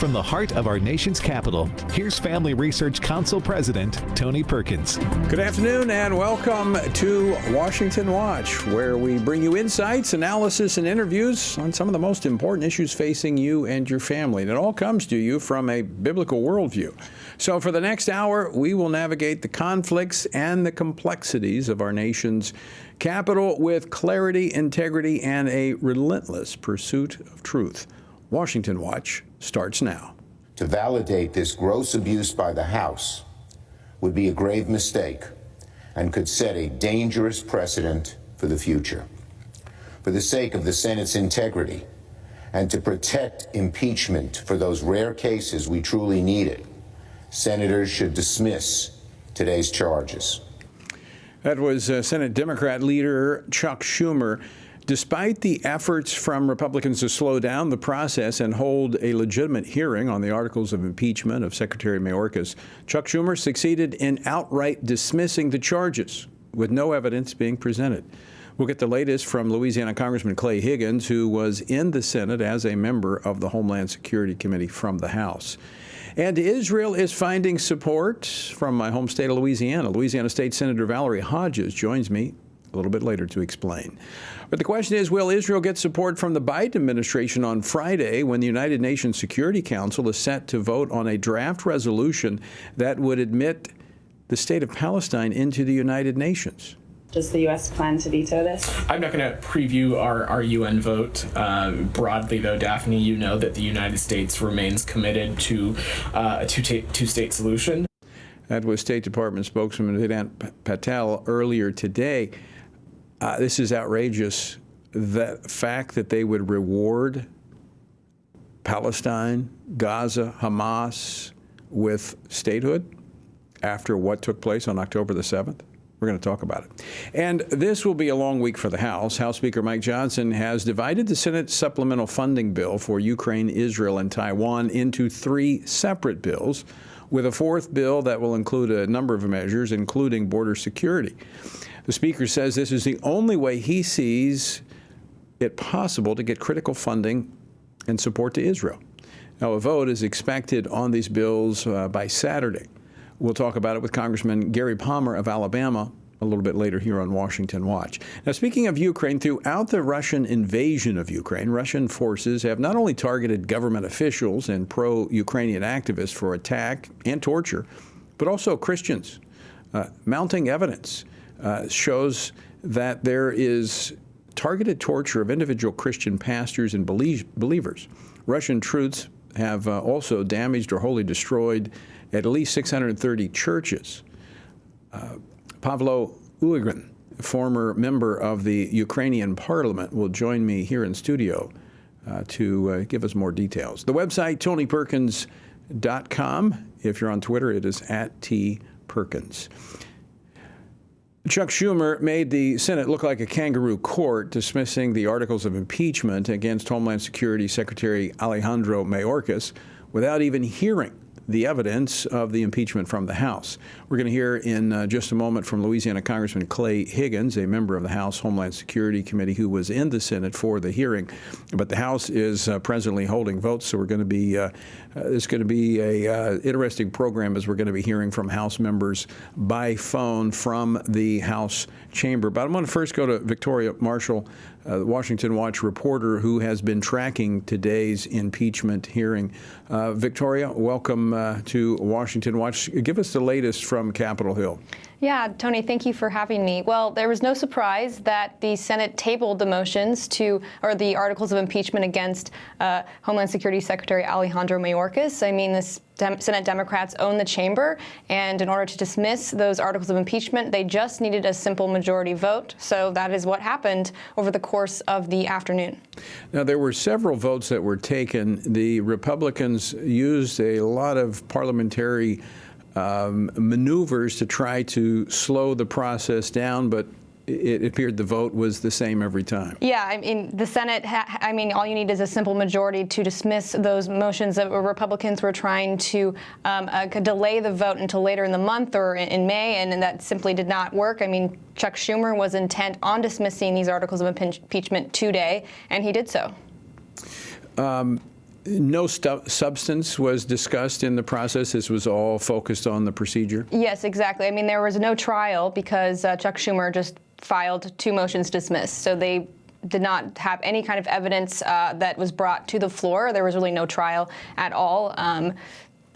From the heart of our nation's capital, here's Family Research Council President Tony Perkins. Good afternoon and welcome to Washington Watch, where we bring you insights, analysis, and interviews on some of the most important issues facing you and your family. And it all comes to you from a biblical worldview. So for the next hour, we will navigate the conflicts and the complexities of our nation's capital with clarity, integrity, and a relentless pursuit of truth. Washington Watch starts now. To validate this gross abuse by the House would be a grave mistake and could set a dangerous precedent for the future. For the sake of the Senate's integrity and to protect impeachment for those rare cases we truly need it, senators should dismiss today's charges. That was Senate Democrat leader Chuck Schumer. Despite the efforts from Republicans to slow down the process and hold a legitimate hearing on the articles of impeachment of Secretary Mayorkas, Chuck Schumer succeeded in outright dismissing the charges with no evidence being presented. We'll get the latest from Louisiana Congressman Clay Higgins, who was in the Senate as a member of the Homeland Security Committee from the House. And Israel is finding support from my home state of Louisiana. Louisiana State Senator Valerie Hodges joins me a little bit later to explain. But the question is, will Israel get support from the Biden administration on Friday when the United Nations Security Council is set to vote on a draft resolution that would admit the state of Palestine into the United Nations? Does the U.S. plan to veto this? I'm not going to preview our UN vote. Broadly, though, Daphne, you know that the United States remains committed to a two-state solution. That was State Department spokesman Vedant Patel earlier today. This is outrageous. The fact that they would reward Palestine, Gaza, Hamas with statehood after what took place on October the 7th. We're going to talk about it. And this will be a long week for the House. House Speaker Mike Johnson has divided the Senate supplemental funding bill for Ukraine, Israel, and Taiwan into three separate bills, with a fourth bill that will include a number of measures, including border security. The Speaker says this is the only way he sees it possible to get critical funding and support to Israel. Now, a vote is expected on these bills by Saturday. We'll talk about it with Congressman Gary Palmer of Alabama a little bit later here on Washington Watch. Now, speaking of Ukraine, throughout the Russian invasion of Ukraine, Russian forces have not only targeted government officials and pro-Ukrainian activists for attack and torture, but also Christians. Mounting evidence shows that there is targeted torture of individual Christian pastors and believers. Russian troops have also damaged or wholly destroyed at least 630 churches. Pavlo Uligin, former member of the Ukrainian parliament, will join me here in studio to give us more details. The website, TonyPerkins.com. If you're on Twitter, it is @TPerkins. Chuck Schumer made the Senate look like a kangaroo court, dismissing the articles of impeachment against Homeland Security Secretary Alejandro Mayorkas without even hearing the evidence of the impeachment from the House. We're going to hear in just a moment from Louisiana Congressman Clay Higgins, a member of the House Homeland Security Committee who was in the Senate for the hearing. But the House is presently holding votes, so we're going to be it's going to be a interesting program as we're going to be hearing from House members by phone from the House chamber. But I'm going to first go to Victoria Marshall, Washington Watch reporter who has been tracking today's impeachment hearing. Victoria, welcome to Washington Watch. Give us the latest from Capitol Hill. Yeah, Tony, thank you for having me. Well, there was no surprise that the Senate tabled the motions or the articles of impeachment against Homeland Security Secretary Alejandro Mayorkas. I mean, the Senate Democrats own the chamber, and in order to dismiss those articles of impeachment, they just needed a simple majority vote. So that is what happened over the course of the afternoon. Now, there were several votes that were taken. The Republicans used a lot of parliamentary maneuvers to try to slow the process down, but it appeared the vote was the same every time. Yeah, I mean, the Senate, all you need is a simple majority to dismiss those motions that Republicans were trying to delay the vote until later in the month or in May, and that simply did not work. I mean, Chuck Schumer was intent on dismissing these articles of impeachment today, and he did so. No substance was discussed in the process. This was all focused on the procedure. Yes, exactly. I mean, there was no trial because Chuck Schumer just filed 2 motions to dismiss. So they did not have any kind of evidence that was brought to the floor. There was really no trial at all.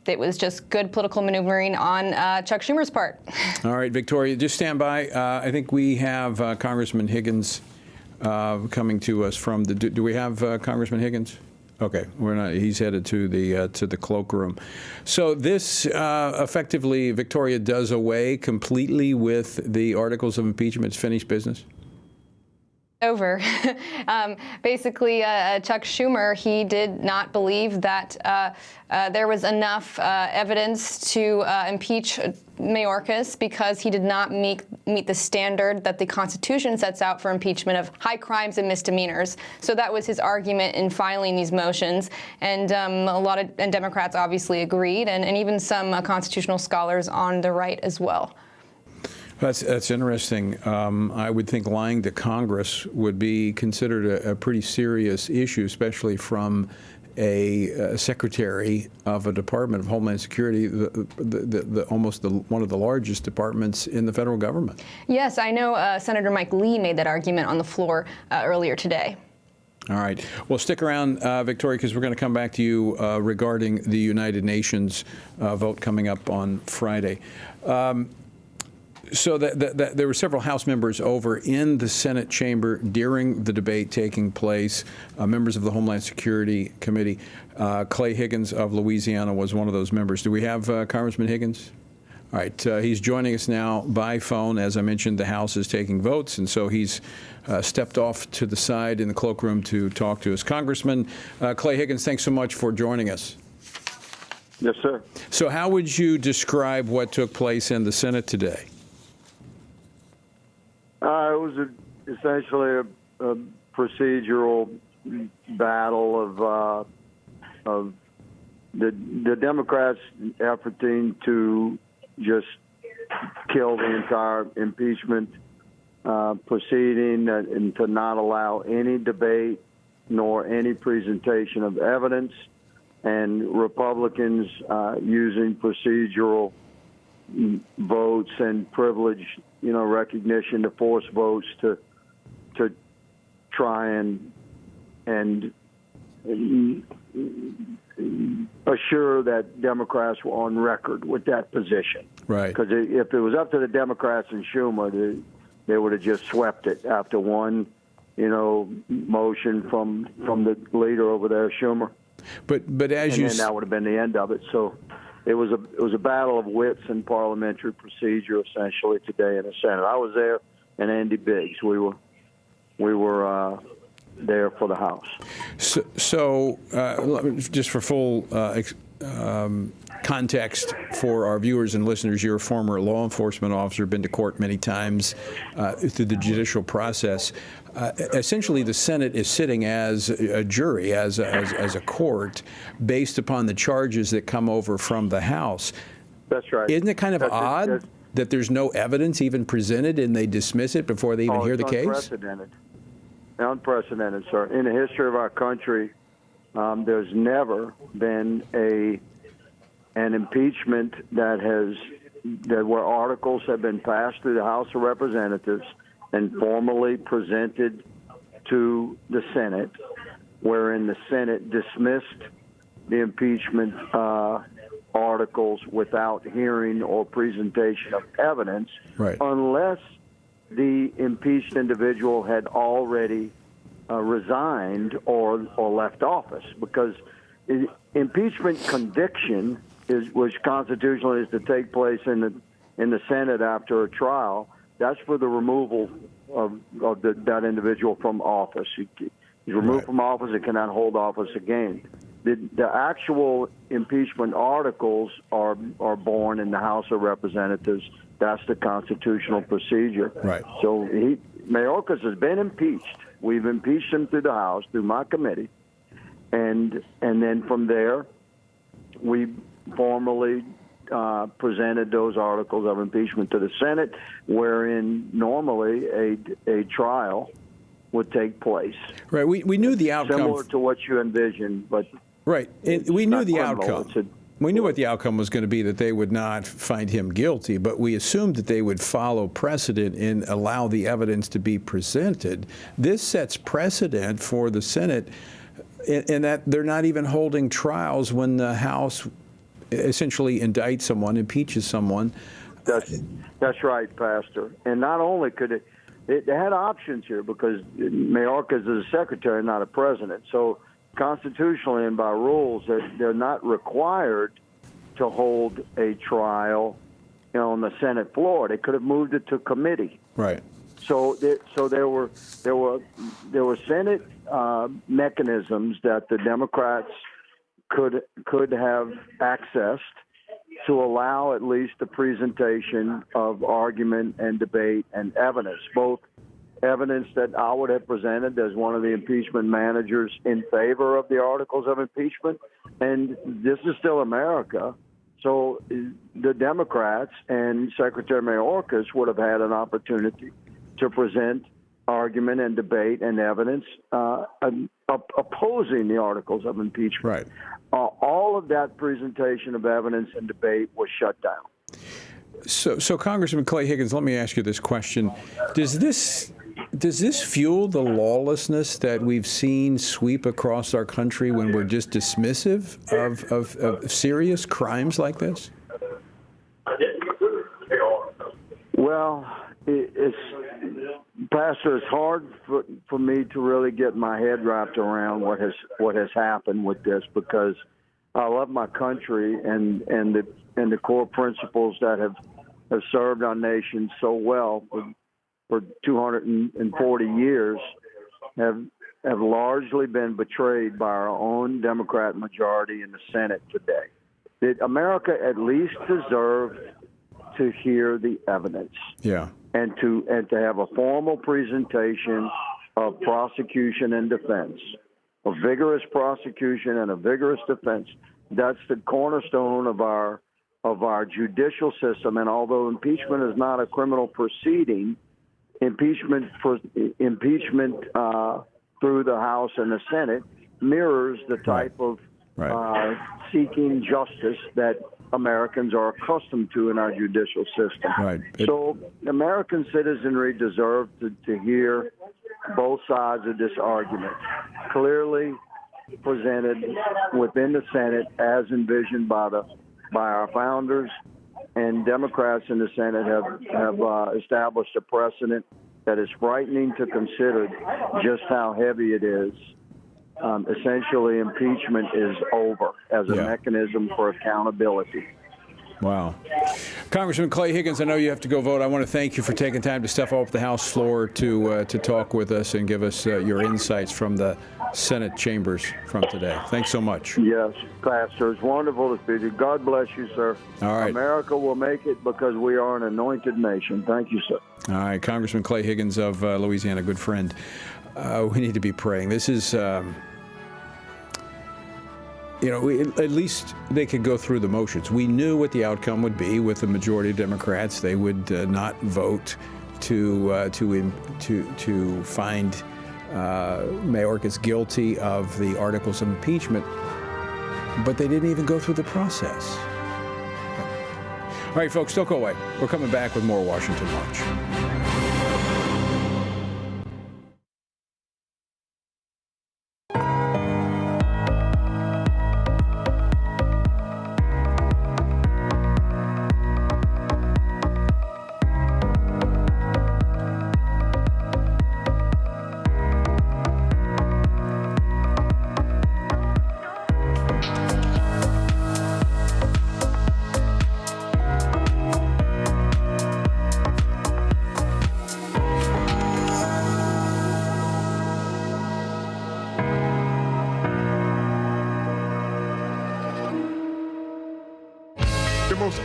It was just good political maneuvering on Chuck Schumer's part. All right, Victoria, just stand by. I think we have Congressman Higgins coming to us from the. Do we have Congressman Higgins? Okay, we're not. He's headed to the cloakroom. So this effectively, Victoria, does away completely with the articles of impeachment. It's finished business. Over. Basically, Chuck Schumer, he did not believe that there was enough evidence to impeach Mayorkas because he did not meet the standard that the Constitution sets out for impeachment of high crimes and misdemeanors. So that was his argument in filing these motions. And a lot of Democrats obviously agreed, and even some constitutional scholars on the right as well. That's interesting. I would think lying to Congress would be considered a pretty serious issue, especially from a secretary of a Department of Homeland Security, almost one of the largest departments in the federal government. Yes, I know Senator Mike Lee made that argument on the floor earlier today. All right. Well, stick around, Victoria, because we're going to come back to you regarding the United Nations vote coming up on Friday. So there were several House members over in the Senate chamber during the debate taking place, members of the Homeland Security Committee. Clay Higgins of Louisiana was one of those members. Do we have Congressman Higgins? All right. He's joining us now by phone. As I mentioned, the House is taking votes, and so he's stepped off to the side in the cloakroom to talk to us. Congressman Clay Higgins, thanks so much for joining us. Yes, sir. So how would you describe what took place in the Senate today? It was essentially a procedural battle of the Democrats efforting to just kill the entire impeachment proceeding and to not allow any debate nor any presentation of evidence, and Republicans using procedural votes and privilege, recognition to force votes to try and assure that Democrats were on record with that position. Right. Because if it was up to the Democrats and Schumer, they would have just swept it after one, motion from the leader over there, Schumer. But as and you then that would have been the end of it. So it was a battle of wits and parliamentary procedure essentially today in the Senate. I was there, and Andy Biggs. We were there for the House. So just for full context for our viewers and listeners, you're a former law enforcement officer, been to court many times through the judicial process. Essentially, the Senate is sitting as a jury, as a court, based upon the charges that come over from the House. That's right. Isn't it kind of odd that there's no evidence even presented and they dismiss it before they even hear the case? Unprecedented. Unprecedented, sir. In the history of our country, there's never been an impeachment where articles have been passed through the House of Representatives and formally presented to the Senate, wherein the Senate dismissed the impeachment articles without hearing or presentation of evidence, right, unless the impeached individual had already resigned or left office. Because impeachment conviction which constitutionally is to take place in the Senate after a trial. That's for the removal of that individual from office. He's removed from office and cannot hold office again. The actual impeachment articles are born in the House of Representatives. That's the constitutional procedure. Right. So Mayorkas has been impeached. We've impeached him through the House, through my committee, and then from there, we formally presented those articles of impeachment to the Senate, wherein normally a trial would take place. Right. We knew the outcome. Similar to what you envisioned, but Right. And we knew the criminal. outcome. We knew what the outcome was going to be, that they would not find him guilty, but we assumed that they would follow precedent and allow the evidence to be presented. This sets precedent for the Senate in that they're not even holding trials when the House essentially indicts someone, impeaches someone. That's right, Pastor. And not only could it had options here, because Mayorkas is a secretary, not a president. So constitutionally and by rules, they're not required to hold a trial, on the Senate floor. They could have moved it to committee. Right. So there were Senate mechanisms that the Democrats could have accessed to allow at least the presentation of argument and debate and evidence, both evidence that I would have presented as one of the impeachment managers in favor of the articles of impeachment. And this is still America. So the Democrats and Secretary Mayorkas would have had an opportunity to present argument and debate and evidence opposing the articles of impeachment. Right. All of that presentation of evidence and debate was shut down. So Congressman Clay Higgins, let me ask you this question. Does this fuel the lawlessness that we've seen sweep across our country when we're just dismissive of serious crimes like this? Well, Pastor, it's hard for me to really get my head wrapped around what has happened with this, because I love my country and the core principles that have served our nation so well for 240 years have largely been betrayed by our own Democrat majority in the Senate today. Did America at least deserve to hear the evidence? Yeah. And to have a formal presentation of prosecution and defense, a vigorous prosecution and a vigorous defense. That's the cornerstone of our judicial system. And although impeachment is not a criminal proceeding, impeachment through the House and the Senate mirrors the type of seeking justice that Americans are accustomed to in our judicial system. Right. So American citizenry deserve to hear both sides of this argument clearly presented within the Senate as envisioned by our founders, and Democrats in the Senate have established a precedent that is frightening to consider just how heavy it is. Essentially, impeachment is over as a mechanism for accountability. Wow. Congressman Clay Higgins, I know you have to go vote. I want to thank you for taking time to step off the House floor to talk with us and give us your insights from the Senate chambers from today. Thanks so much. Yes, Pastor. It's wonderful to speak to you. God bless you, sir. All right. America will make it because we are an anointed nation. Thank you, sir. All right. Congressman Clay Higgins of Louisiana, good friend. We need to be praying. This is... at least they could go through the motions. We knew what the outcome would be with the majority of Democrats. They would not vote to find Mayorkas guilty of the articles of impeachment, but they didn't even go through the process. All right, folks, don't go away. We're coming back with more Washington Watch.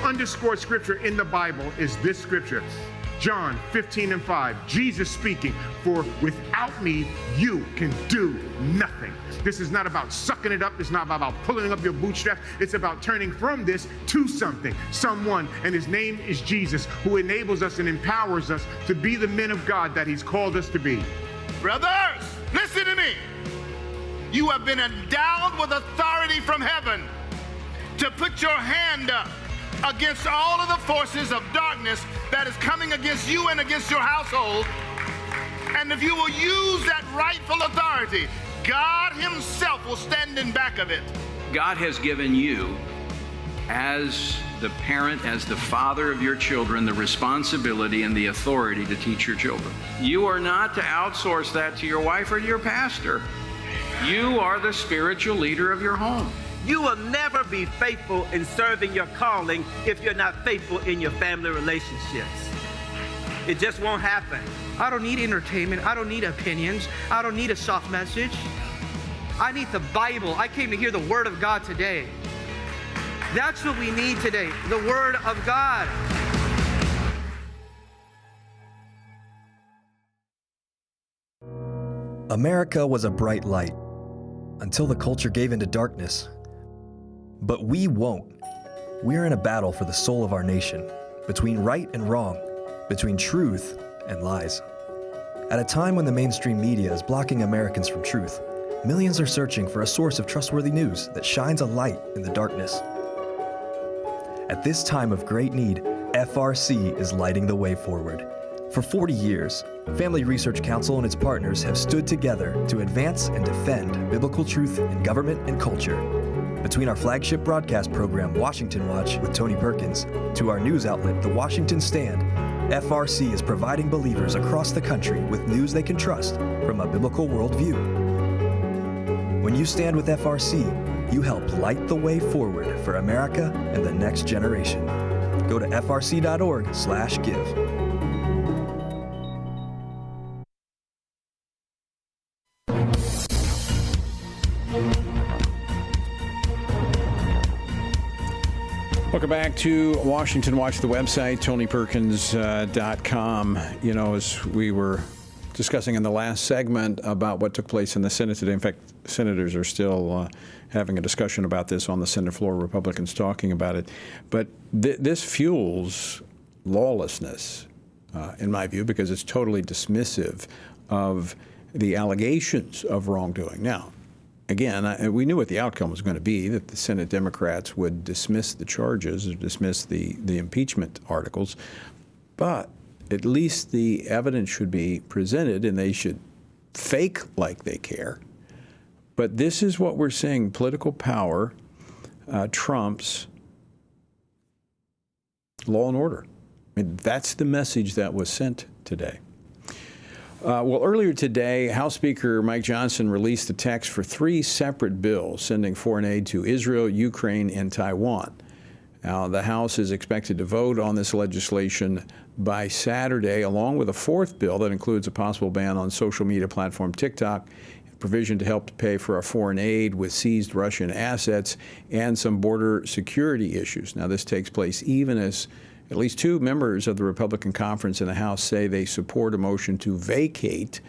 Underscored scripture in the Bible is this scripture, John 15:5. Jesus speaking, "For without me, you can do nothing." This is not about sucking it up. It's not about pulling up your bootstraps. It's about turning from this to something, someone, and his name is Jesus, who enables us and empowers us to be the men of God that he's called us to be. Brothers, listen to me. You have been endowed with authority from heaven to put your hand up against all of the forces of darkness that is coming against you and against your household. And if you will use that rightful authority, God himself will stand in back of it. God has given you, as the parent, as the father of your children, the responsibility and the authority to teach your children. You are not to outsource that to your wife or to your pastor. You are the spiritual leader of your home. You will never be faithful in serving your calling if you're not faithful in your family relationships. It just won't happen. I don't need entertainment. I don't need opinions. I don't need a soft message. I need the Bible. I came to hear the Word of God today. That's what we need today, the Word of God. America was a bright light until the culture gave into darkness. But we won't. We're in a battle for the soul of our nation, between right and wrong, between truth and lies. At a time when the mainstream media is blocking Americans from truth, millions are searching for a source of trustworthy news that shines a light in the darkness. At this time of great need, FRC is lighting the way forward. For 40 years, Family Research Council and its partners have stood together to advance and defend biblical truth in government and culture. Between our flagship broadcast program, Washington Watch with Tony Perkins, to our news outlet, The Washington Stand, FRC is providing believers across the country with news they can trust from a biblical worldview. When you stand with FRC, you help light the way forward for America and the next generation. Go to frc.org/give. Welcome back to Washington Watch, the website, TonyPerkins.com. You know, as we were discussing in the last segment about what took place in the Senate today. In fact, senators are still having a discussion about this on the Senate floor, Republicans talking about it. But this fuels lawlessness, in my view, because it's totally dismissive of the allegations of wrongdoing. Now, again, we knew what the outcome was going to be, that the Senate Democrats would dismiss the charges or dismiss the impeachment articles. But at least the evidence should be presented, and they should fake like they care. But this is what we're seeing. Political power trumps law and order. I mean, that's the message that was sent today. Well, earlier today, House Speaker Mike Johnson released the text for 3 separate bills sending foreign aid to Israel, Ukraine, and Taiwan. Now, the House is expected to vote on this legislation by Saturday, along with a 4th bill that includes a possible ban on social media platform TikTok, provision to help pay for our foreign aid with seized Russian assets, and some border security issues. Now, this takes place even as at least 2 members of the Republican conference in the House say they support a motion to vacate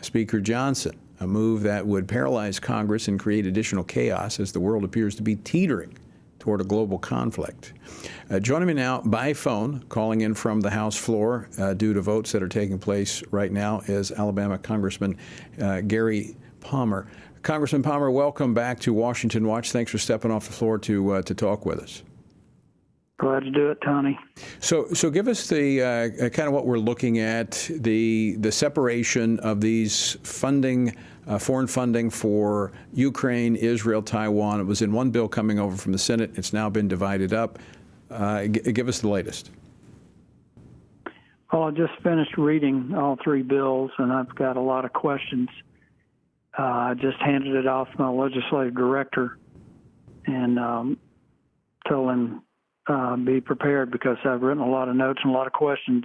Speaker Johnson, a move that would paralyze Congress and create additional chaos as the world appears to be teetering toward a global conflict. Joining me now by phone, calling in from the House floor due to votes that are taking place right now, is Alabama Congressman Gary Palmer. Congressman Palmer, welcome back to Washington Watch. Thanks for stepping off the floor to talk with us. Glad to do it, Tony. So give us the kind of what we're looking at, the separation of these funding, foreign funding for Ukraine, Israel, Taiwan. It was in one bill coming over from the Senate. It's now been divided up. Give us the latest. Well, I just finished reading all 3 bills, and I've got a lot of questions. I just handed it off to my legislative director and told him be prepared because I've written a lot of notes and a lot of questions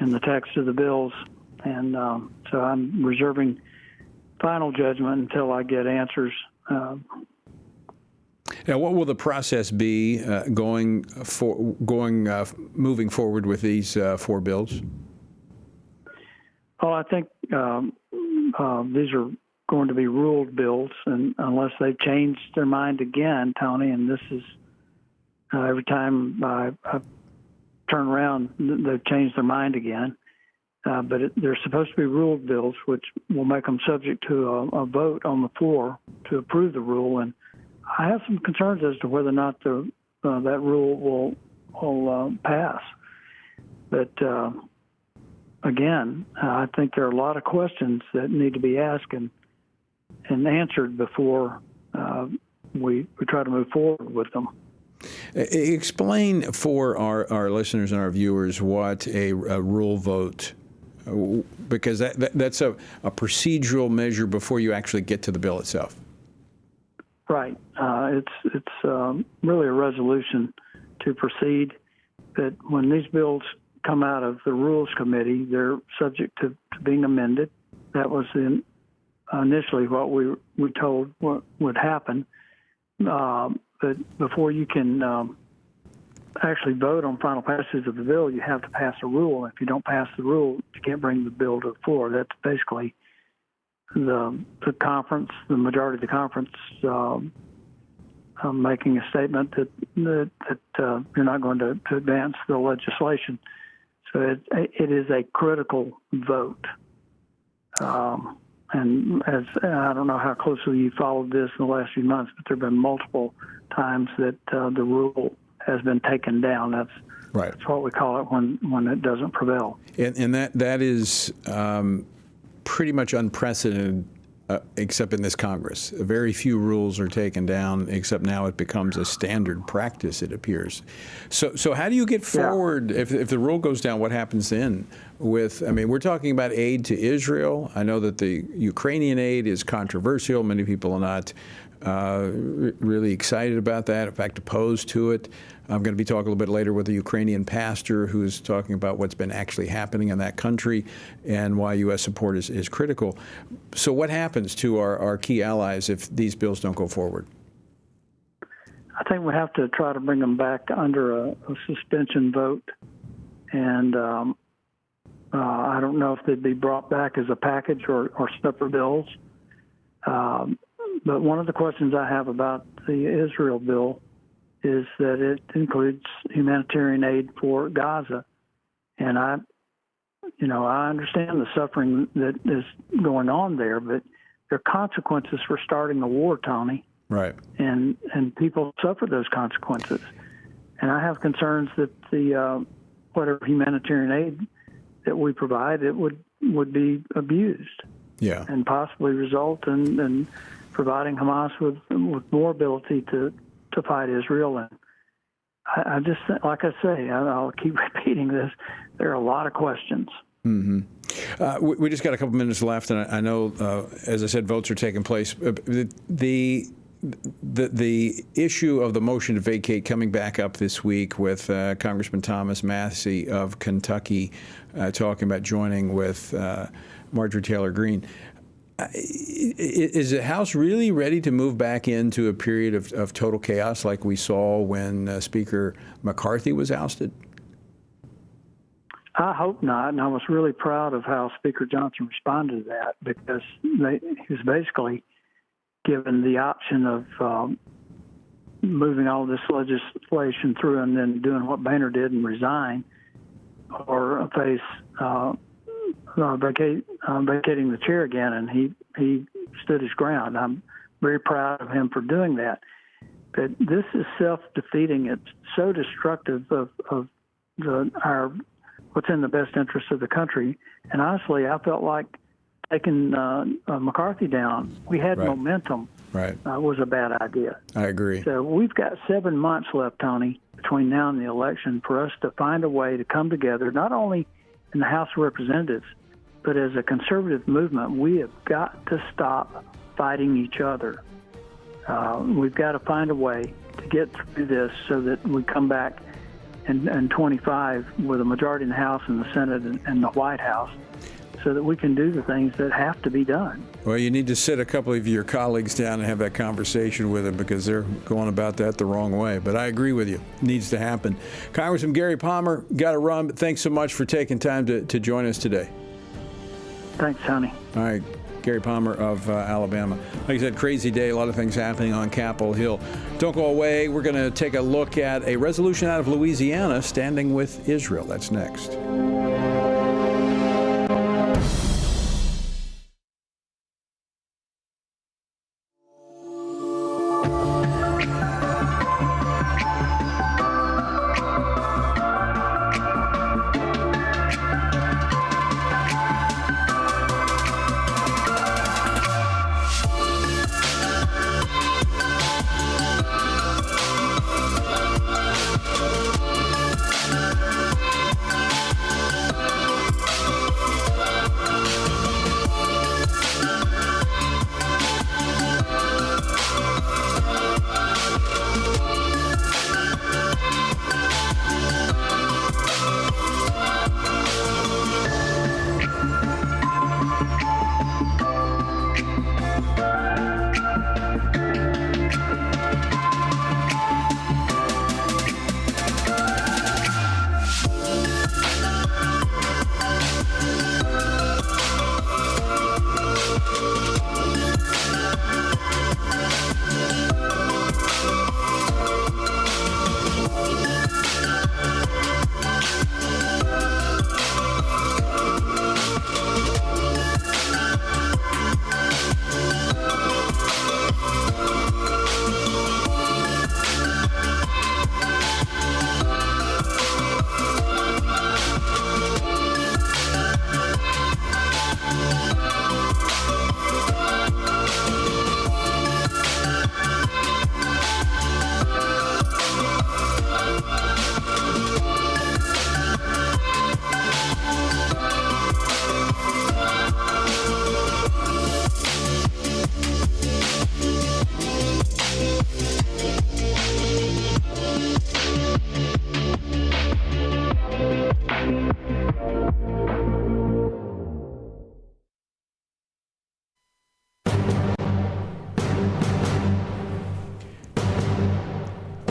in the text of the bills. And so I'm reserving final judgment until I get answers. Now, what will the process be moving forward with these 4 bills? Well, I think these are going to be ruled bills, and unless they've changed their mind again, Tony, and this is every time I turn around, they've changed their mind again. but they're supposed to be ruled bills, which will make them subject to a vote on the floor to approve the rule. And I have some concerns as to whether or not that rule will pass. But again, I think there are a lot of questions that need to be asked and answered before we try to move forward with them. Explain for our listeners and our viewers what a rule vote, because that's a procedural measure before you actually get to the bill itself. Right. It's really a resolution to proceed. That when these bills come out of the Rules Committee, they're subject to being amended. That was initially what we were told what would happen. But before you can actually vote on final passage of the bill, you have to pass a rule. If you don't pass the rule, you can't bring the bill to the floor. That's basically the conference, the majority of the conference, making a statement that you're not going to advance the legislation. So it is a critical vote. And as I don't know how closely you followed this in the last few months, but there have been multiple times that the rule has been taken down. That's right. That's what we call it when it doesn't prevail. And that is pretty much unprecedented, except in this Congress. Very few rules are taken down, except now it becomes a standard practice, it appears. So how do you get forward if the rule goes down? What happens then? We're talking about aid to Israel. I know that the Ukrainian aid is controversial. Many people are not really excited about that, in fact, opposed to it. I'm going to be talking a little bit later with a Ukrainian pastor who's talking about what's been actually happening in that country and why U.S. support is critical. So what happens to our key allies if these bills don't go forward? I think we have to try to bring them back under a suspension vote. And I don't know if they'd be brought back as a package or separate bills. But one of the questions I have about the Israel bill is that it includes humanitarian aid for Gaza. And I understand the suffering that is going on there, but there are consequences for starting a war, Tony. Right. And people suffer those consequences. And I have concerns that the whatever humanitarian aid that we provide, it would be abused. Yeah. And possibly result in providing Hamas with more ability to fight Israel. And I just, like I say, I'll keep repeating this, there are a lot of questions. Mm-hmm. We just got a couple minutes left, and I know, as I said, votes are taking place. The issue of the motion to vacate coming back up this week with Congressman Thomas Massie of Kentucky talking about joining with Marjorie Taylor Greene. Is the House really ready to move back into a period of total chaos like we saw when Speaker McCarthy was ousted? I hope not, and I was really proud of how Speaker Johnson responded to that, because he was basically given the option of moving all this legislation through and then doing what Boehner did and resign, or face vacating the chair again, and he stood his ground. I'm very proud of him for doing that. But this is self-defeating. It's so destructive of what's in the best interest of the country. And honestly, I felt like taking McCarthy down, we had momentum. Right. Was a bad idea. I agree. So we've got 7 months left, Tony, between now and the election for us to find a way to come together, not only in the House of Representatives, but as a conservative movement. We have got to stop fighting each other. We've got to find a way to get through this so that we come back in 25 with a majority in the House and the Senate and the White House, so that we can do the things that have to be done. Well, you need to sit a couple of your colleagues down and have that conversation with them, because they're going about that the wrong way. But I agree with you. It needs to happen. Congressman Gary Palmer, got to run, but thanks so much for taking time to join us today. Thanks, Tony. All right. Gary Palmer of Alabama. Like I said, crazy day, a lot of things happening on Capitol Hill. Don't go away. We're going to take a look at a resolution out of Louisiana standing with Israel. That's next.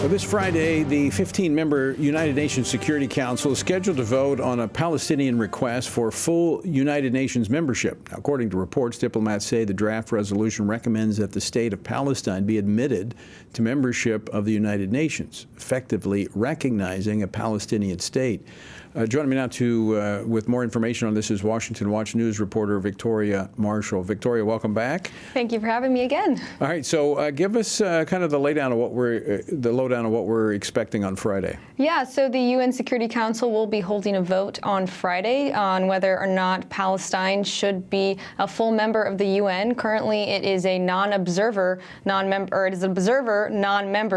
This Friday, the 15-member United Nations Security Council is scheduled to vote on a Palestinian request for full United Nations membership. Now, according to reports, diplomats say the draft resolution recommends that the state of Palestine be admitted to membership of the United Nations, effectively recognizing a Palestinian state. Joining me now with more information on this is Washington Watch News reporter Victoria Marshall. Victoria, welcome back. Thank you for having me again. All right, so give us kind of the lowdown of what we're expecting on Friday. Yeah, so the UN Security Council will be holding a vote on Friday on whether or not Palestine should be a full member of the UN. Currently, it is a non-observer, non-member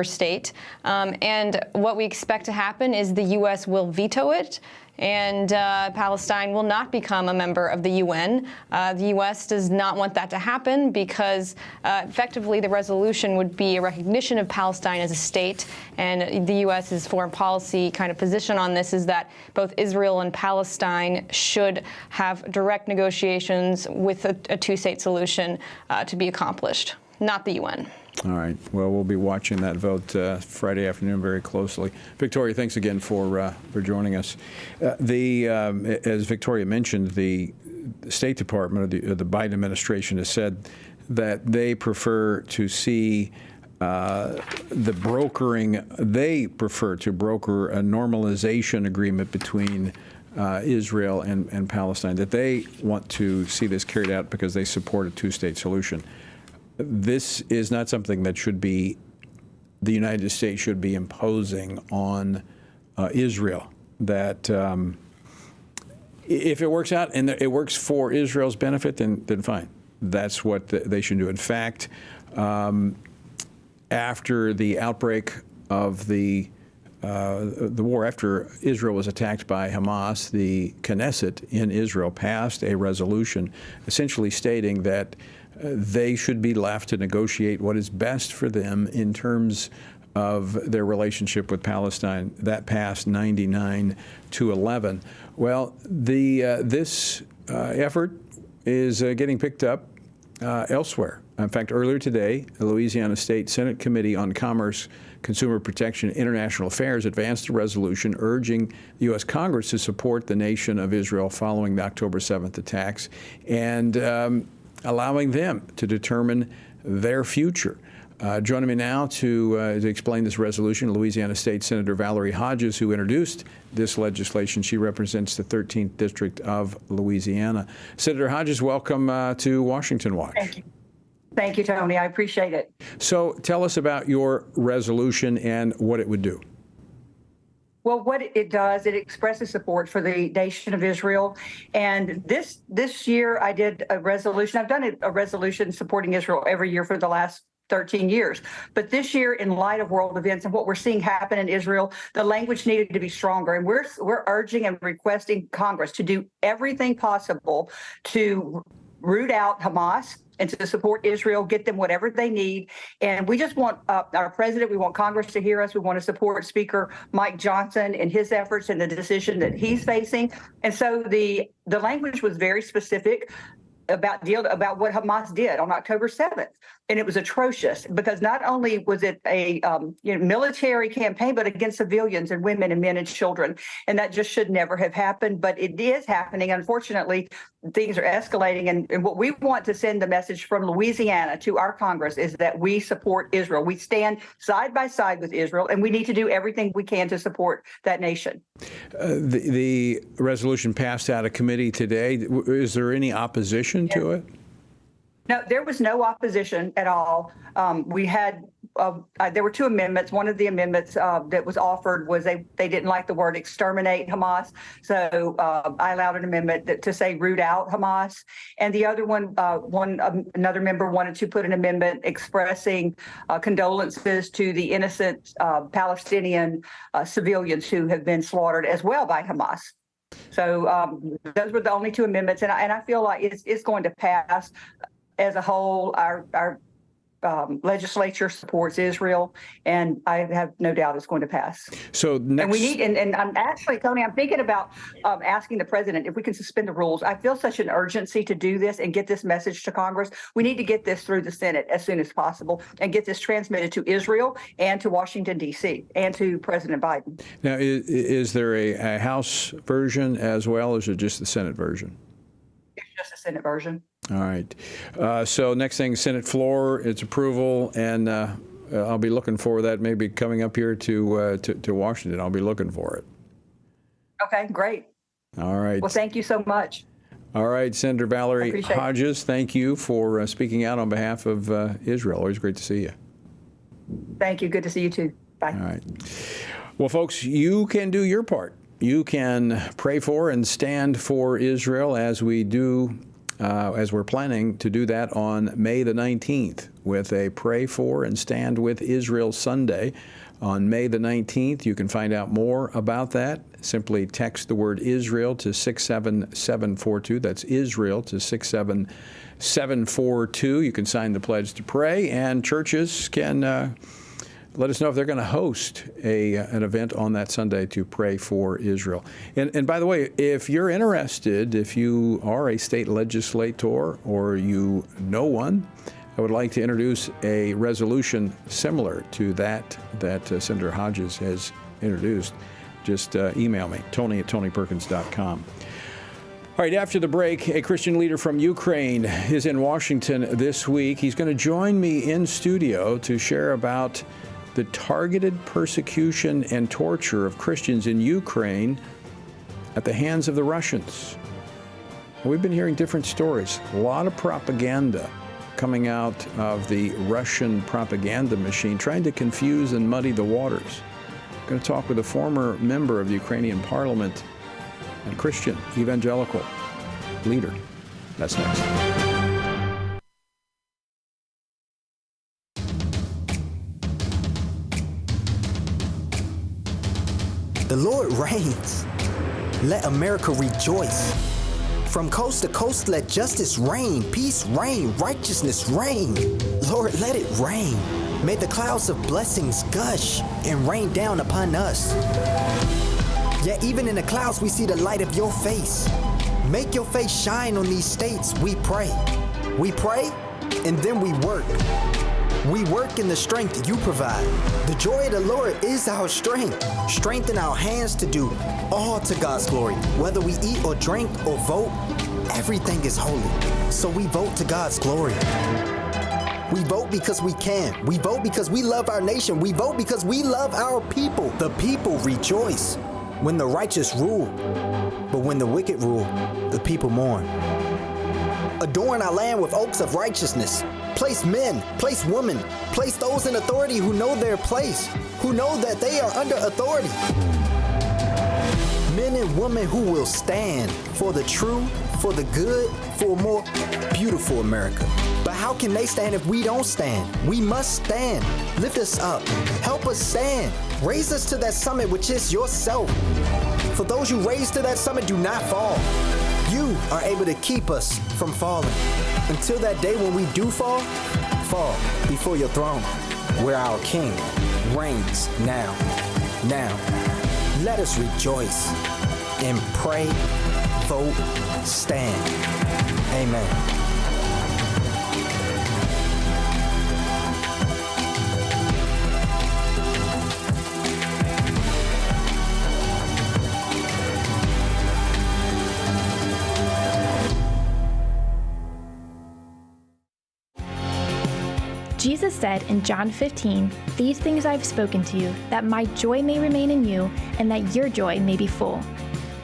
state. And what we expect to happen is the U.S. will veto it, and Palestine will not become a member of the UN. The U.S. does not want that to happen because effectively the resolution would be a recognition of Palestine as a state, and the U.S.'s foreign policy kind of position on this is that both Israel and Palestine should have direct negotiations with a two-state solution to be accomplished, not the UN. All right. Well, we'll be watching that vote Friday afternoon very closely. Victoria, thanks again for joining us. As Victoria mentioned, the State Department of the Biden administration has said that they prefer to see they prefer to broker a normalization agreement between Israel and Palestine, that they want to see this carried out because they support a two-state solution. This is not something that the United States should be imposing on Israel. That if it works out and it works for Israel's benefit, then fine. That's what they should do. In fact, after the outbreak of the war, after Israel was attacked by Hamas, the Knesset in Israel passed a resolution essentially stating that they should be left to negotiate what is best for them in terms of their relationship with Palestine. That passed 99-11. Well, this effort is getting picked up elsewhere. In fact, earlier today, the Louisiana State Senate Committee on Commerce, Consumer Protection, and International Affairs advanced a resolution urging the U.S. Congress to support the nation of Israel following the October 7th attacks and allowing them to determine their future. Joining me now to explain this resolution, Louisiana State Senator Valerie Hodges, who introduced this legislation. She represents the 13th District of Louisiana. Senator Hodges, welcome to Washington Watch. Thank you. Thank you, Tony. I appreciate it. So tell us about your resolution and what it would do. Well, what it does, it expresses support for the nation of Israel. And this year I did a resolution. I've done a resolution supporting Israel every year for the last 13 years. But this year, in light of world events and what we're seeing happen in Israel, the language needed to be stronger. And we're urging and requesting Congress to do everything possible to root out Hamas and to support Israel, get them whatever they need. And we just want our president, we want Congress to hear us. We want to support Speaker Mike Johnson in his efforts and the decision that he's facing. And so the language was very specific about what Hamas did on October 7th. And it was atrocious because not only was it a military campaign, but against civilians and women and men and children. And that just should never have happened. But it is happening. Unfortunately, things are escalating. And what we want to send the message from Louisiana to our Congress is that we support Israel. We stand side by side with Israel, and we need to do everything we can to support that nation. The resolution passed out of committee today. Is there any opposition to it? No, there was no opposition at all. We had there were two amendments. One of the amendments that was offered was they didn't like the word exterminate Hamas. So I allowed an amendment to say root out Hamas. And the other one, another member wanted to put an amendment expressing condolences to the innocent Palestinian civilians who have been slaughtered as well by Hamas. So those were the only two amendments. And I feel like it's going to pass as a whole. Our legislature supports Israel, and I have no doubt it's going to pass. So next, and we need, and I'm actually, Tony, I'm thinking about asking the president if we can suspend the rules. I feel such an urgency to do this and get this message to Congress. We need to get this through the Senate as soon as possible and get this transmitted to Israel and to Washington, D.C., and to President Biden. Now, is there a House version as well, or is it just the Senate version? It's just the Senate version. All right. So next thing, Senate floor, its approval, and I'll be looking for that maybe coming up here to Washington. I'll be looking for it. Okay, great. All right. Well, thank you so much. All right, Senator Valerie Hodges, thank you for speaking out on behalf of Israel. Always great to see you. Thank you. Good to see you too. Bye. All right. Well, folks, you can do your part. You can pray for and stand for Israel as we do, as we're planning to do that on May the 19th with a Pray For and Stand With Israel Sunday. On May the 19th, you can find out more about that. Simply text the word Israel to 67742. That's Israel to 67742. You can sign the pledge to pray, and churches can let us know if they're going to host an event on that Sunday to pray for Israel. And by the way, if you're interested, if you are a state legislator or you know one, I would like to introduce a resolution similar to that Senator Hodges has introduced. Just email me, tony@tonyperkins.com. All right, after the break, a Christian leader from Ukraine is in Washington this week. He's going to join me in studio to share about the targeted persecution and torture of Christians in Ukraine at the hands of the Russians. We've been hearing different stories, a lot of propaganda coming out of the Russian propaganda machine, trying to confuse and muddy the waters. I'm going to talk with a former member of the Ukrainian parliament and Christian evangelical leader. That's next. The Lord reigns. Let America rejoice. From coast to coast, let justice reign, peace reign, righteousness reign. Lord, let it rain. May the clouds of blessings gush and rain down upon us. Yet even in the clouds, we see the light of your face. Make your face shine on these states, we pray. We pray, and then we work. We work in the strength you provide. The joy of the Lord is our strength. Strengthen our hands to do all to God's glory. Whether we eat or drink or vote, everything is holy. So we vote to God's glory. We vote because we can. We vote because we love our nation. We vote because we love our people. The people rejoice when the righteous rule. But when the wicked rule, the people mourn. Adorn our land with oaks of righteousness. Place men, place women, place those in authority who know their place, who know that they are under authority. Men and women who will stand for the true, for the good, for a more beautiful America. But how can they stand if we don't stand? We must stand. Lift us up. Help us stand. Raise us to that summit which is yourself. For those you raise to that summit, do not fall. You are able to keep us from falling. Until that day when we do fall before your throne, where our King reigns now. Now, let us rejoice and pray, vote, stand. Amen. Jesus said in John 15, "These things I have spoken to you, that my joy may remain in you, and that your joy may be full."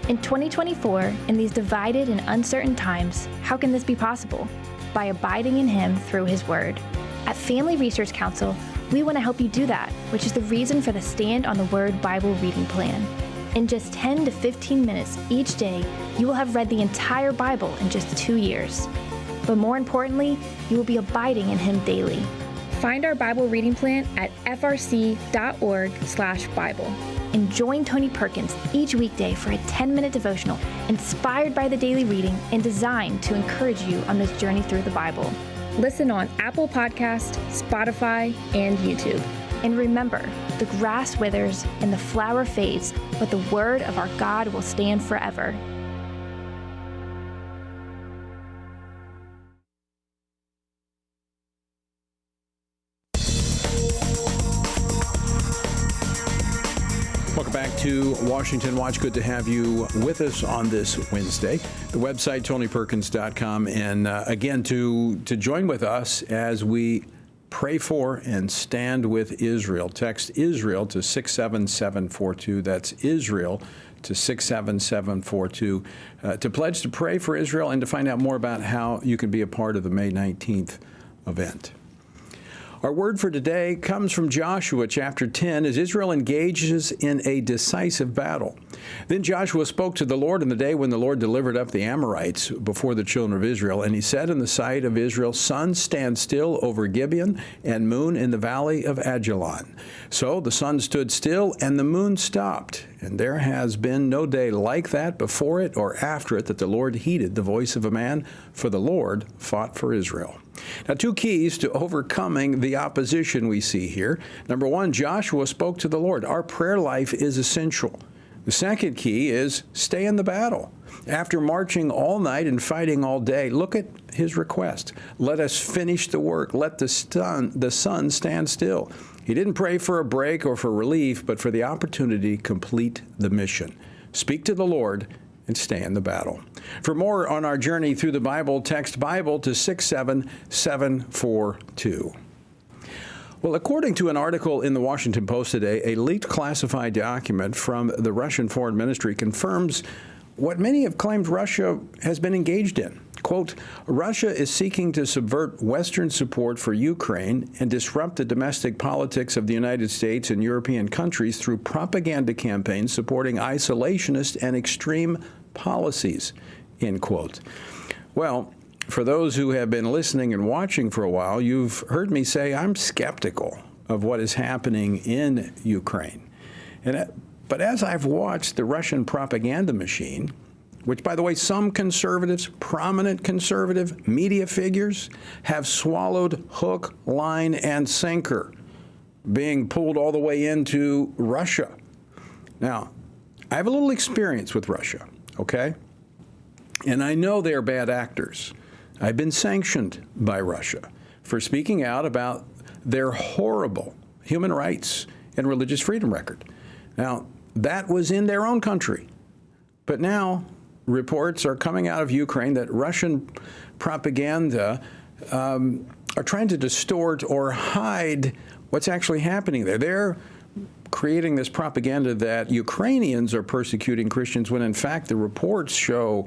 In 2024, in these divided and uncertain times, how can this be possible? By abiding in Him through His Word. At Family Research Council, we want to help you do that, which is the reason for the Stand on the Word Bible reading plan. In just 10 to 15 minutes each day, you will have read the entire Bible in just 2 years. But more importantly, you will be abiding in Him daily. Find our Bible reading plan at frc.org/Bible and join Tony Perkins each weekday for a 10-minute devotional inspired by the daily reading and designed to encourage you on this journey through the Bible. Listen on Apple Podcast, Spotify, and YouTube. And remember, the grass withers and the flower fades, but the word of our God will stand forever. Welcome back to Washington Watch. Good to have you with us on this Wednesday. The website, TonyPerkins.com. And again, to join with us as we pray for and stand with Israel. Text Israel to 67742. That's Israel to 67742 to pledge to pray for Israel and to find out more about how you can be a part of the May 19th event. Our word for today comes from Joshua chapter 10 as Israel engages in a decisive battle. Then Joshua spoke to the Lord in the day when the Lord delivered up the Amorites before the children of Israel. And he said in the sight of Israel, sun, stand still over Gibeon, and moon in the valley of Ajalon. So the sun stood still and the moon stopped. And there has been no day like that before it or after it that the Lord heeded the voice of a man, for the Lord fought for Israel. Now, two keys to overcoming the opposition we see here. Number one, Joshua spoke to the Lord. Our prayer life is essential. The second key is stay in the battle. After marching all night and fighting all day, look at his request. Let us finish the work. Let the sun stand still. He didn't pray for a break or for relief, but for the opportunity to complete the mission. Speak to the Lord and stay in the battle. For more on our journey through the Bible, text Bible to 67742. Well, according to an article in the Washington Post today, a leaked classified document from the Russian Foreign Ministry confirms what many have claimed Russia has been engaged in. Quote, Russia is seeking to subvert Western support for Ukraine and disrupt the domestic politics of the United States and European countries through propaganda campaigns supporting isolationist and extreme policies, end quote. Well, for those who have been listening and watching for a while, you've heard me say I'm skeptical of what is happening in Ukraine. But as I've watched the Russian propaganda machine, which, by the way, some conservatives, prominent conservative media figures, have swallowed hook, line, and sinker, being pulled all the way into Russia. Now, I have a little experience with Russia, okay? And I know they're bad actors. I've been sanctioned by Russia for speaking out about their horrible human rights and religious freedom record. Now, that was in their own country. But now, reports are coming out of Ukraine that Russian propaganda are trying to distort or hide what's actually happening there. They're creating this propaganda that Ukrainians are persecuting Christians when, in fact, the reports show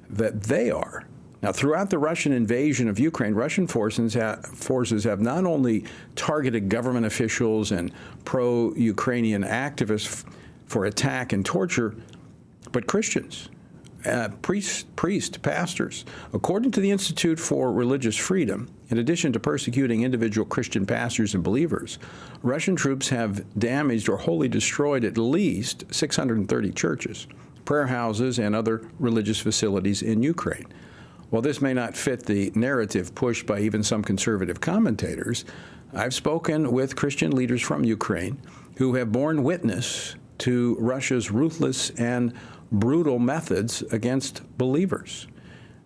that they are. Now, throughout the Russian invasion of Ukraine, Russian forces have not only targeted government officials and pro-Ukrainian activists for attack and torture, but Christians. Priests, pastors. According to the Institute for Religious Freedom, in addition to persecuting individual Christian pastors and believers, Russian troops have damaged or wholly destroyed at least 630 churches, prayer houses, and other religious facilities in Ukraine. While this may not fit the narrative pushed by even some conservative commentators, I've spoken with Christian leaders from Ukraine who have borne witness to Russia's ruthless and brutal methods against believers.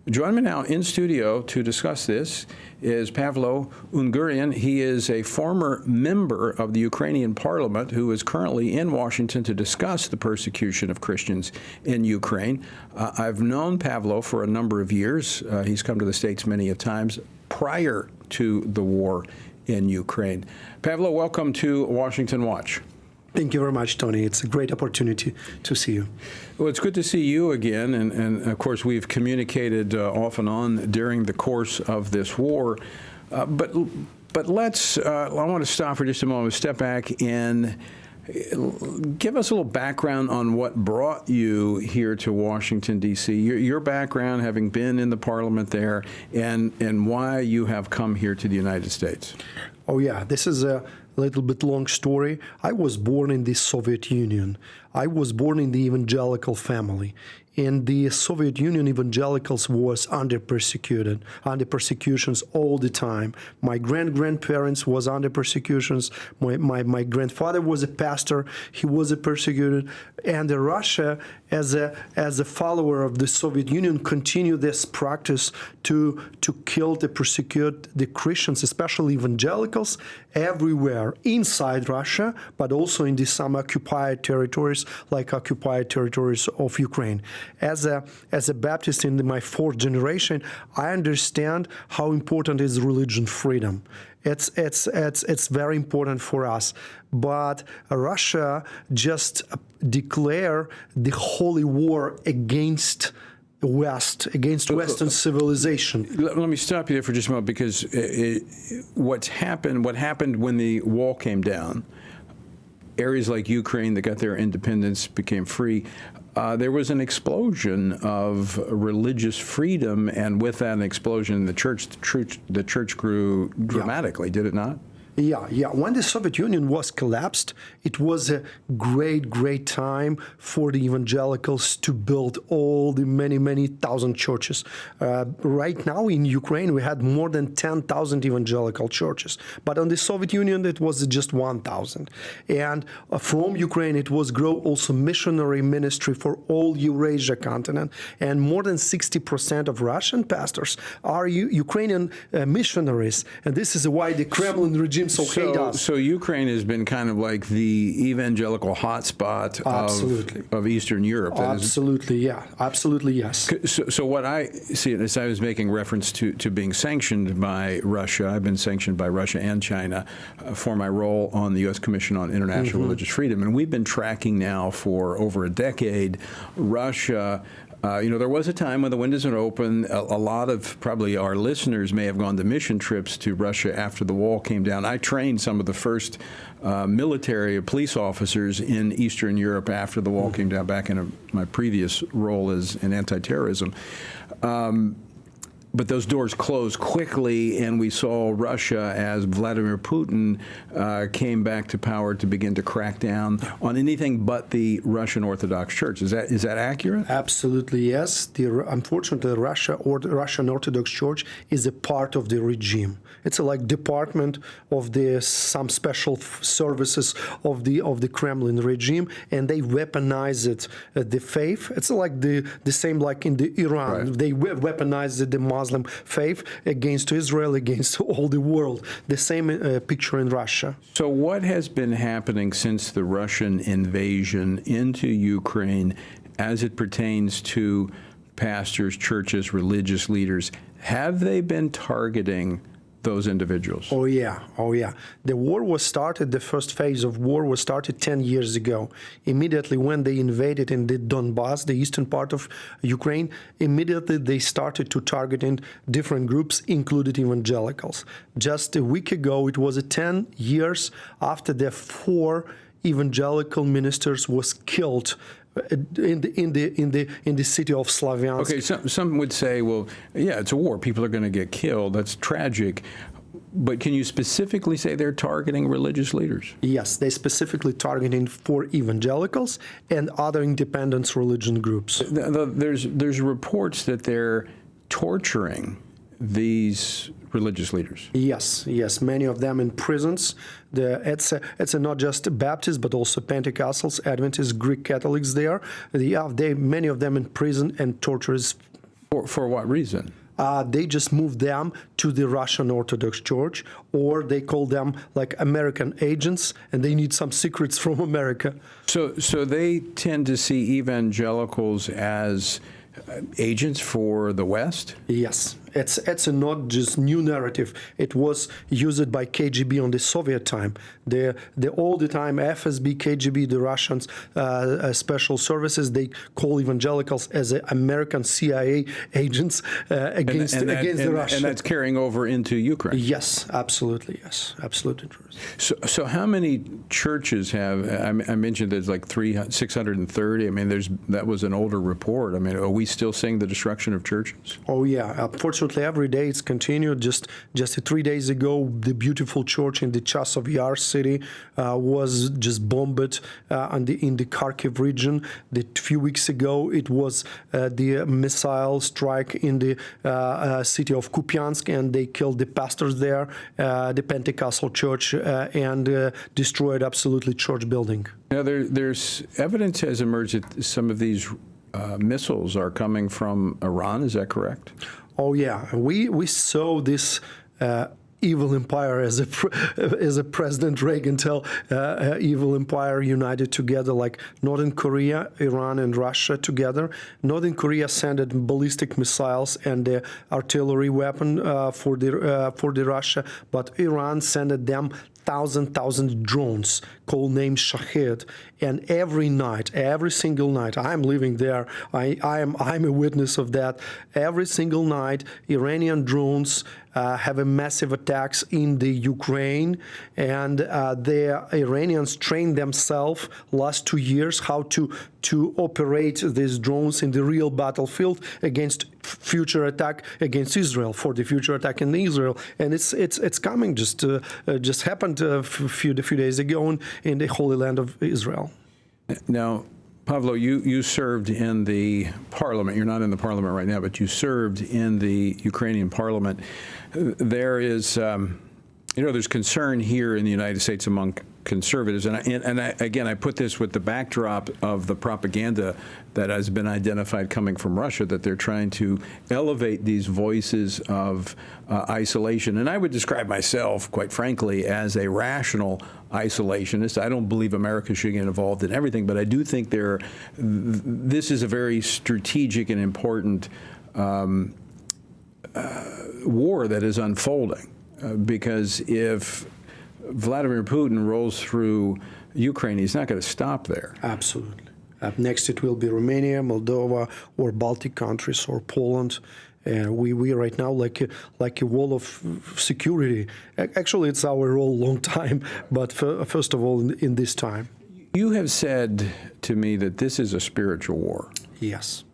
Joining me now in studio to discuss this is Pavlo Ungurian. He is a former member of the Ukrainian parliament who is currently in Washington to discuss the persecution of Christians in Ukraine. I've known Pavlo for a number of years. He's come to the States many times prior to the war in Ukraine. Pavlo, welcome to Washington Watch. Thank you very much, Tony. It's a great opportunity to see you. Well, it's good to see you again. And of course, we've communicated off and on during the course of this war. But let's, I want to stop for just a moment, step back and give us a little background on what brought you here to Washington, D.C., your background, having been in the parliament there, and why you have come here to the United States. Oh, yeah. This is a little bit long story. I was born in the Soviet Union. I was born in the evangelical family. in the Soviet Union, evangelicals was under persecutions all the time. My grandparents was under persecutions. My grandfather was a pastor. He was persecuted. And Russia, as a follower of the Soviet Union, continued this practice to kill, to persecute the Christians, especially evangelicals, everywhere inside Russia, but also in some occupied territories, like occupied territories of Ukraine. As a Baptist in my fourth generation, I understand how important is religion freedom. It's very important for us. But Russia just declared the holy war against West, against Western civilization. Let me stop you there for just a moment, because what happened when the wall came down, areas like Ukraine that got their independence became free. There was an explosion of religious freedom, and with that explosion, the church grew dramatically, did it not? Yeah. When the Soviet Union was collapsed, it was a great time for the evangelicals to build all the many thousand churches. Right now in Ukraine, we had more than 10,000 evangelical churches. But on the Soviet Union, it was just 1,000. And from Ukraine, it was grow also missionary ministry for all Eurasia continent. And more than 60% of Russian pastors are Ukrainian missionaries. And this is why the Kremlin regime so Ukraine has been kind of like the evangelical hotspot of Eastern Europe. Absolutely, yes. So what I see, as I was making reference to being sanctioned by Russia, I've been sanctioned by Russia and China for my role on the U.S. Commission on International Religious Freedom. And we've been tracking now for over a decade Russia. There was a time when the windows were open. A lot of probably our listeners may have gone to mission trips to Russia after the wall came down. I trained some of the first military police officers in Eastern Europe after the wall came down, back in my previous role as in anti-terrorism. But those doors closed quickly, and we saw Russia, as Vladimir Putin came back to power, to begin to crack down on anything but the Russian Orthodox Church. Is that accurate? Absolutely, yes. Unfortunately, the Russian Orthodox Church is a part of the regime. It's like department of some special services of the Kremlin regime, and they weaponize the faith. It's like the same like in the Iran. Right. They weaponize the Muslim faith against Israel, against all the world. The same picture in Russia. So what has been happening since the Russian invasion into Ukraine as it pertains to pastors, churches, religious leaders? Have they been targeting those individuals? Oh yeah. The war was started, the first phase of war was started 10 years ago. Immediately when they invaded in the Donbass, the eastern part of Ukraine, immediately they started to target in different groups, including evangelicals. Just a week ago, it was 10 years after the 4 evangelical ministers was killed in the city of Slavyansk. Okay, some would say, well, yeah, it's a war. People are going to get killed. That's tragic. But can you specifically say they're targeting religious leaders? Yes, they're specifically targeting for evangelicals and other independent religion groups. There's reports that they're torturing these religious leaders. Yes, many of them in prisons. It's not just Baptists, but also Pentecostals, Adventists, Greek Catholics there. Many of them in prison and tortures. For what reason? They just moved them to the Russian Orthodox Church, or they call them like American agents, and they need some secrets from America. So they tend to see evangelicals as agents for the West? Yes. It's not just new narrative. It was used by KGB on the Soviet time. All the time FSB, KGB, the Russians special services, they call evangelicals as American CIA agents against the Russians. And that's carrying over into Ukraine. Yes, absolutely. Yes, absolutely true. So how many churches have? I mentioned there's like 630. I mean, that was an older report. I mean, are we still seeing the destruction of churches? Oh yeah, unfortunately. unfortunately, every day it's continued. Just 3 days ago, the beautiful church in the Chasov Yar city was just bombed in the Kharkiv region. A few weeks ago, it was the missile strike in the city of Kupiansk, and they killed the pastors there, the Pentecostal church, and destroyed absolutely church building. Now, there's evidence has emerged that some of these missiles are coming from Iran. Is that correct? Oh yeah, we saw this evil empire, as a President Reagan tell, evil empire united together, like Northern Korea, Iran, and Russia together. Northern Korea sent ballistic missiles and the artillery weapon for the Russia, but Iran sent them thousand drones, called name Shahid, and every single night, I'm living there, I'm a witness of that. Every single night, Iranian drones have a massive attacks in the Ukraine, and the Iranians trained themselves last 2 years how to operate these drones in the real battlefield against future attack against Israel, for the future attack in Israel, and it's coming. Just happened a few days ago in the Holy Land of Israel. Now, Pavlo, you served in the parliament. You're not in the parliament right now, but you served in the Ukrainian parliament. There is, there's concern here in the United States among conservatives, and I put this with the backdrop of the propaganda that has been identified coming from Russia, that they're trying to elevate these voices of isolation. And I would describe myself, quite frankly, as a rational isolationist. I don't believe America should get involved in everything, but I do think this is a very strategic and important war that is unfolding, because if Vladimir Putin rolls through Ukraine, he's not going to stop there. Absolutely. Up next, it will be Romania, Moldova, or Baltic countries, or Poland. We right now like a wall of security. Actually, it's our role long time, but first of all, in this time. You have said to me that this is a spiritual war. Yes.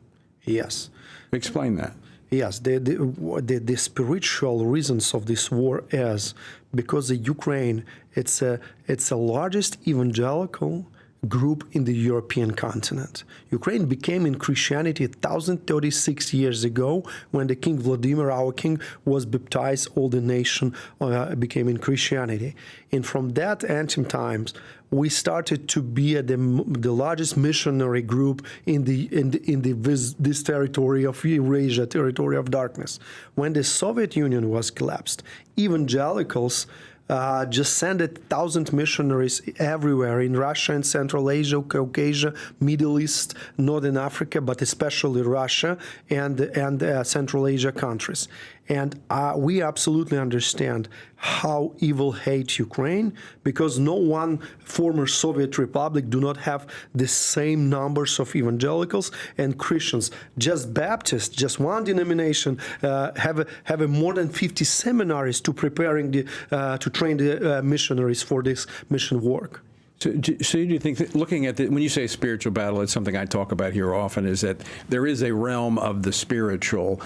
Explain that. Yes, the spiritual reasons of this war is because the Ukraine, it's the largest evangelical group in the European continent. Ukraine became in Christianity 1,036 years ago when the King Vladimir, our king, was baptized. All the nation became in Christianity, and from that ancient times, we started to be the largest missionary group in this territory of Eurasia, territory of darkness. When the Soviet Union was collapsed, evangelicals just sent 1,000 missionaries everywhere in Russia and Central Asia, Caucasia, Middle East, Northern Africa, but especially Russia and Central Asia countries. And we absolutely understand how evil hates Ukraine, because no one former Soviet republic do not have the same numbers of evangelicals and Christians. Just Baptists, just one denomination, have more than 50 seminaries to preparing to train the missionaries for this mission work. So do you think that looking at when you say spiritual battle, it's something I talk about here often, is that there is a realm of the spiritual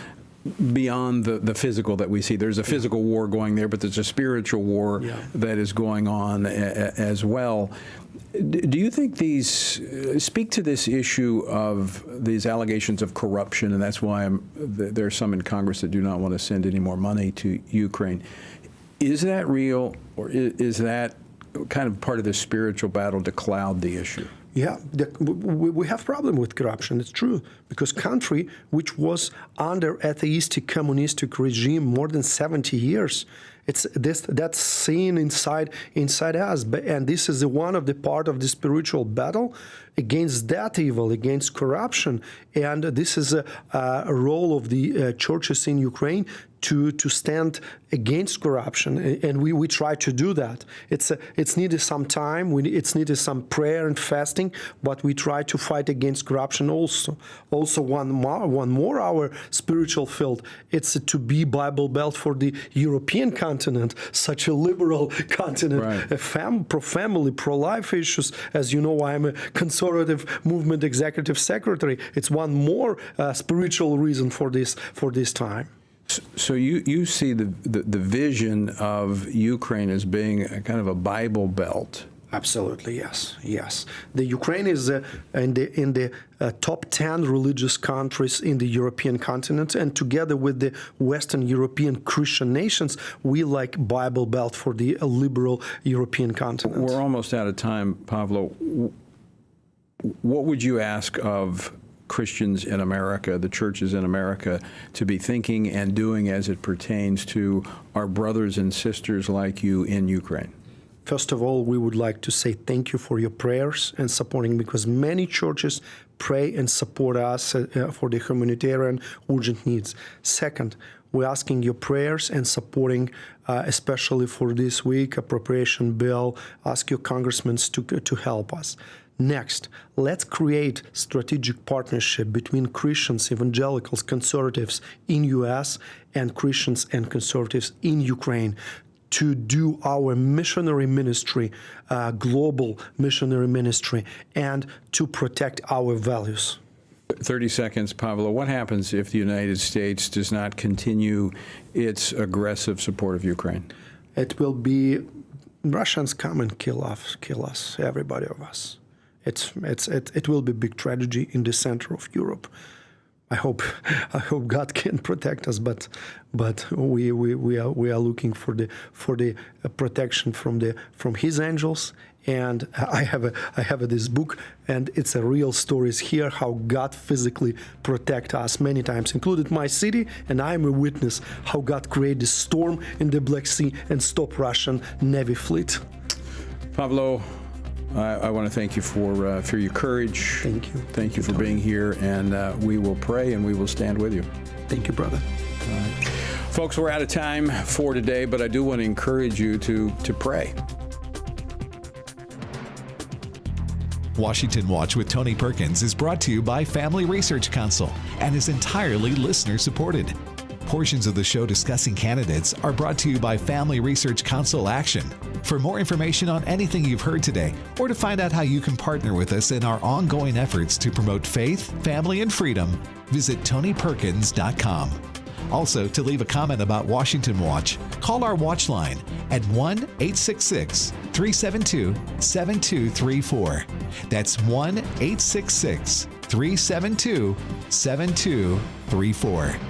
beyond the physical that we see. There's a physical war going there, but there's a spiritual war that is going on as well. Do you think speak to this issue of these allegations of corruption, and that's why there are some in Congress that do not want to send any more money to Ukraine. Is that real, or is that kind of part of the spiritual battle to cloud the issue? Yeah, we have problem with corruption. It's true, because country which was under atheistic communistic regime more than 70 years, that's seen inside us, and this is one of the part of the spiritual battle against that evil, against corruption, and this is a role of the churches in Ukraine to stand against corruption, and we try to do that. It's needed some time, it's needed some prayer and fasting, but we try to fight against corruption also. Also, one more our spiritual field, it's to be Bible Belt for the European continent, such a liberal continent, right. Pro-family, pro-life issues. As you know, I'm a conservative movement executive secretary. It's one more spiritual reason for this time. So you see the vision of Ukraine as being a kind of a Bible belt. Absolutely, yes. The Ukraine is in the top 10 religious countries in the European continent, and together with the Western European Christian nations, we like Bible Belt for the liberal European continent. We're almost out of time, Pavlo. What would you ask of Christians in America, the churches in America, to be thinking and doing as it pertains to our brothers and sisters like you in Ukraine? First of all, we would like to say thank you for your prayers and supporting, because many churches pray and support us for the humanitarian urgent needs. Second, we're asking your prayers and supporting, especially for this week, appropriation bill. Ask your congressmen to help us. Next, let's create strategic partnership between Christians, evangelicals, conservatives in U.S. and Christians and conservatives in Ukraine to do our missionary ministry, global missionary ministry, and to protect our values. 30 seconds, Pavlo. What happens if the United States does not continue its aggressive support of Ukraine? It will be Russians come and kill us, everybody of us. It will be a big tragedy in the center of Europe. I hope God can protect us, but we are looking for the protection from His angels. And I have this book, and it's a real stories here how God physically protect us many times, included my city, and I am a witness how God created this storm in the Black Sea and stop Russian Navy fleet. Pavlo, I want to thank you for your courage. Thank you. Thank you for being here, and we will pray and we will stand with you. Thank you, brother. All right. Folks, we're out of time for today, but I do want to encourage you to pray. Washington Watch with Tony Perkins is brought to you by Family Research Council and is entirely listener-supported. Portions of the show discussing candidates are brought to you by Family Research Council Action. For more information on anything you've heard today, or to find out how you can partner with us in our ongoing efforts to promote faith, family, and freedom, visit TonyPerkins.com. Also, to leave a comment about Washington Watch, call our watch line at 1-866-372-7234. That's 1-866-372-7234.